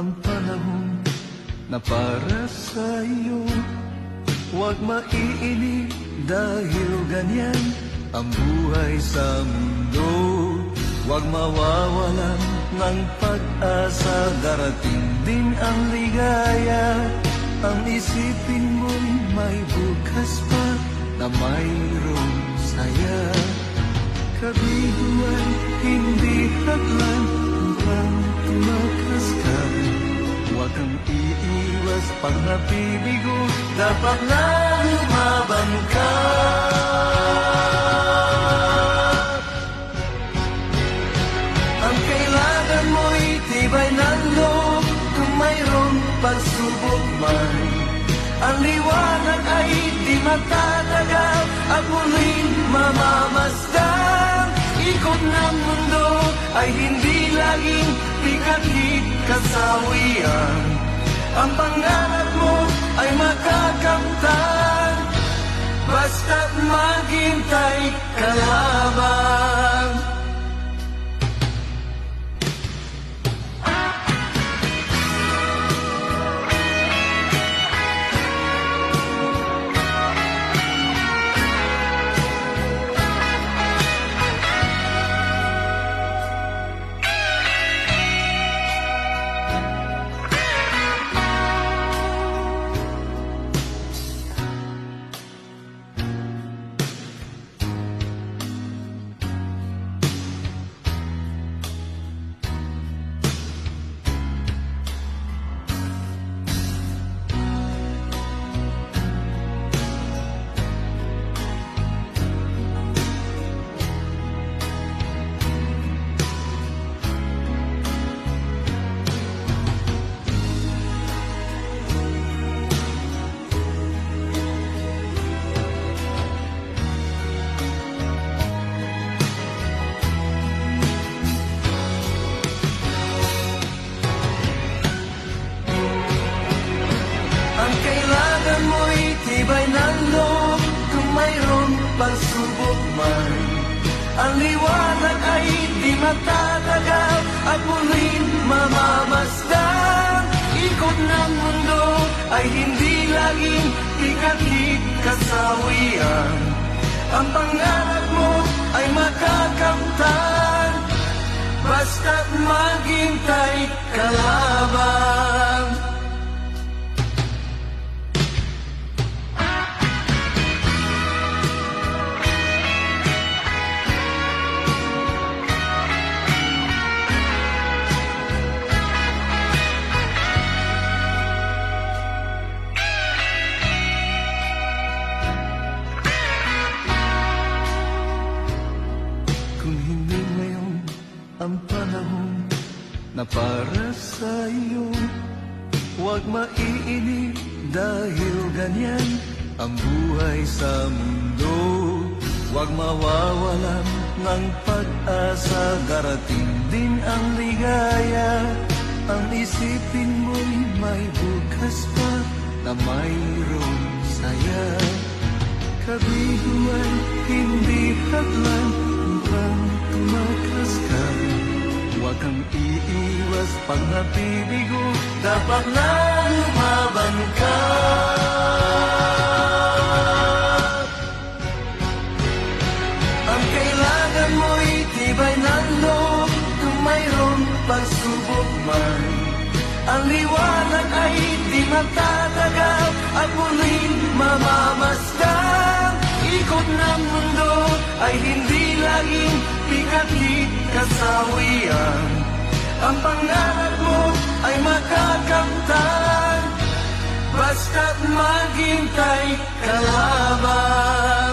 ang panahon na para sa'yo. Huwag maiinip dahil ganyan ang buhay sa mundo. Huwag mawawalan ng pag-asa, darating din ang ligaya. Ang isipin mo'y may bukas pa na mayroong saya. Kabiguan, hindi hadlan upang tumakas ka. Huwag kang iiwas pag nabibigo, dapat na lumaban ka. Ang kailangan mo'y tibay ng loob, kung mayroong pagsubok man. Ang liwanag ay di matatagal at muling mamamasdan. Ikot ng mundo ay hindi laging pikakit kasawian. Ang pangarap mo ay makakamtan, basta't maghintay ka lamang. Tibay ng loob, kung mayroong pagsubok man. Ang liwanag ay di matatagal at muling mamamasdan. Ikot ng mundo ay hindi laging pikakit kasawian. Ang pangarap mo ay makakamtan, basta't maghintay ka lamang. Kung hindi ngayon ang panahon na para sa'yo, huwag maiinip dahil ganyan ang buhay sa mundo. Huwag mawawalan ng pag-asa, darating din ang ligaya. Ang isipin mo'y may bukas pa na mayroong saya. Kabiguan, hindi hadlan upang tumakas ka. Huwag kang iiwas pag nabibigo, dapat na lumaban ka. Ang kailangan mo'y tibay ng loob, kung mayroong pagsubok man. Ang liwanag ay di matatagal at muling mamamasdan. Ikot ng mundo ay hindi laging pikakit kasawian. Ang pangarap mo ay makakamtan, basta't maghintay ka lamang.